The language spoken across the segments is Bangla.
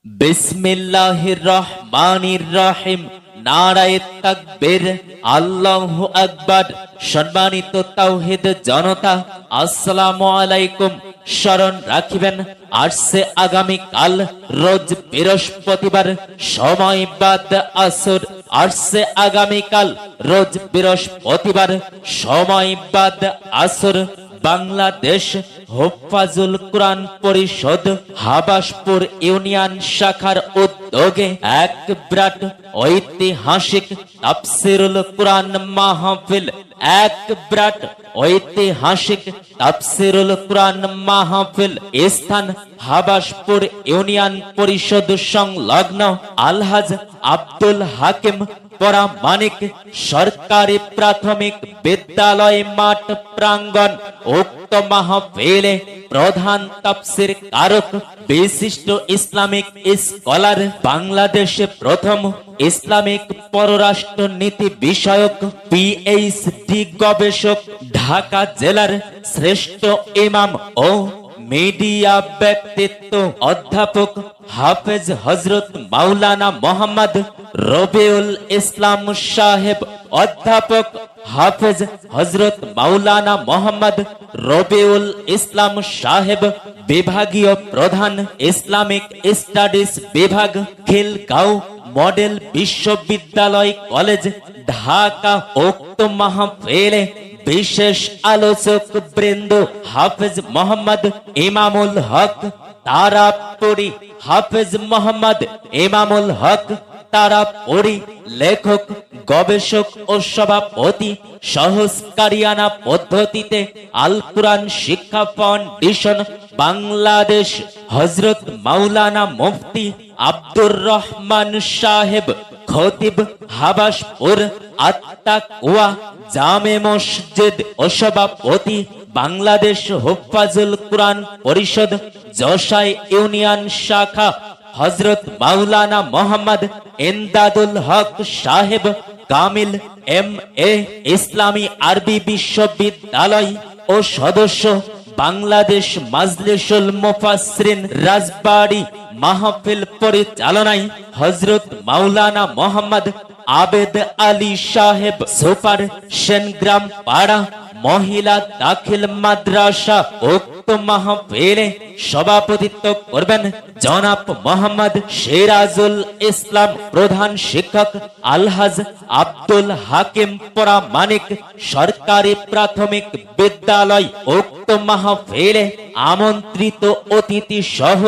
বিসমিল্লাহির রহমানির রহিম। নারায়ে তাকবীর, আল্লাহু আকবার। সম্মানিত তাওহীদ জনতা, আসসালামু আলাইকুম। স্মরণ রাখিবেন, আসছে আগামী কাল রোজ বৃহস্পতিবার, সময় বাদ আসর। আসছে আগামী কাল রোজ বৃহস্পতিবার, সময় বাদ আসর। বাংলাদেশ হুফাজুল কুরআন পরিষদ হাবাসপুর ইউনিয়ন শাখার উদ্যোগে এক বিরাট ঐতিহাসিক তাফসীরুল কুরআন মাহফিল, এক বিরাট ঐতিহাসিক তাফসীরুল কুরআন মাহফিল স্থান হাবাসপুর ইউনিয়ন পরিষদ সংলগ্ন আলহাজ আব্দুল হাকিম পরামানিক সরকারি প্রাথমিক বিদ্যালয় মাঠ প্রাঙ্গণ। উক্ত মাহফিলে প্রধান তাফসীর কারক, বিশিষ্ট ইসলামিক স্কলার, বাংলাদেশে প্রথম ইসলামিক পররাষ্ট্র নীতি বিষয়ক পিএইচডি গবেষক, ঢাকা জেলার শ্রেষ্ঠ ইমাম ও মিডিয়া ব্যক্তিত্ব অধ্যাপক হাফেজ হযরত মাওলানা মোহাম্মদ রবিউল ইসলাম সাহেব, অধ্যাপক হাফেজ হযরত মাওলানা মোহাম্মদ রবিউল ইসলাম সাহেব, বিভাগীয় প্রধান, ইসলামিক স্টাডিজ বিভাগ, খিলগাঁও মডেল বিশ্ববিদ্যালয় কলেজ, ঢাকা। উক্ত মাহফিলে বিশেষ আলোচক বৃন্দ হাফেজ মোহাম্মদ ইমামুল হক তারাপুরি, হাফেজ মোহাম্মদ ইমামুল হক তারাপুরি, লেখক, গবেষক ও সভাপতি, সহজকারিয়ানা পদ্ধতিতে আল কুরআন শিক্ষা ফাউন্ডেশন বাংলাদেশ, হযরত মাওলানা মুফতি আব্দুর রহমান সাহেব, খতিব হাবাসপুর আত্তাকুয়া জামে মসজিদ ও সভাপতি, বাংলাদেশ হুফাজুল কুরআন পরিষদ যশাই ইউনিয়ন শাখা, হযরত মাওলানা মোহাম্মদ ইমদাদুল হক সাহেব, কামিল MA ইসলামী আরবি বিশ্ববিদ্যালয় ও সদস্য, বাংলাদেশ মাজলিসুল মুফাসসিরিন রাজবাড়ী। মাহফিল পরিচালনায় হযরত মাওলানা মোহাম্মদ আবেদ আলী সাহেব, সুপার, সেনগ্রাম পাড়া মহিলা দাখিল মাদ্রাসা। উক্ত মাহফিলে সভাপতিত্ব করবেন জনাব মোহাম্মদ সিরাজুল ইসলাম, প্রধান শিক্ষক আলহাজ আব্দুল হাকিম পরামানিক সরকারি প্রাথমিক বিদ্যালয়। উক্ত মাহফিলে আমন্ত্রিত অতিথি সহ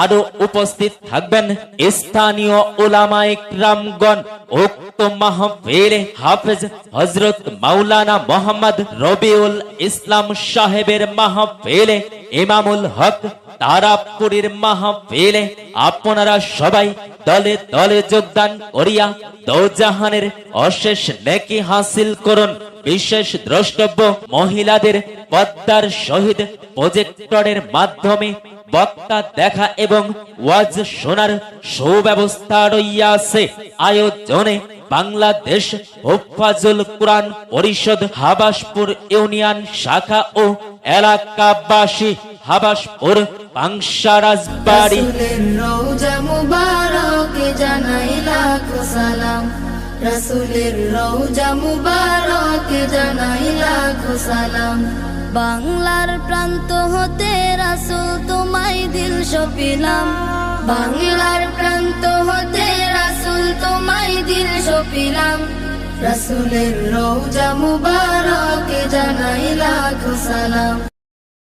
আরো উপস্থিত থাকবেন স্থানীয় উলামায়ে কিরামগণ। উক্ত মাহফিলে হাফেজ হযরত মাওলানা মোহাম্মদ রবিউল ইসলাম সাহেবের মাহফিলে ইমামুল হক তারাপুরীর মাহফিলে আপনারা সবাই দলে দলে যোগদান করিয়া দোজাহানের অশেষ নেকি হাসিল করুন। বিশেষ দ্রষ্টব্য, মহিলাদের পর্দার সহিত প্রজেক্টরের মাধ্যমে বক্তা দেখা এবং ওয়াজ শোনার সুব্যবস্থা রইয়াছে। আয়োজনে বাংলাদেশ হুফাজুল কুরআন পরিষদ হাবাসপুর ইউনিয়ন শাখা ও এলাকাবাসী, হাবাসপুর পাংশা রাজবাড়ী। রাসূলের রওজা মুবারকে জানাই লাখো সালাম, রাসূলের রওজা মুবারকে জানাই লাখো সালাম। বাংলার প্রান্ত হতে রাসূল তোমায় দিল সপিলাম, বাংলার প্রান্ত হতে রাসূল তোমায় দিল সপিলাম। রাসূলের রওজা মুবারকে জানাই লাখো সালাম।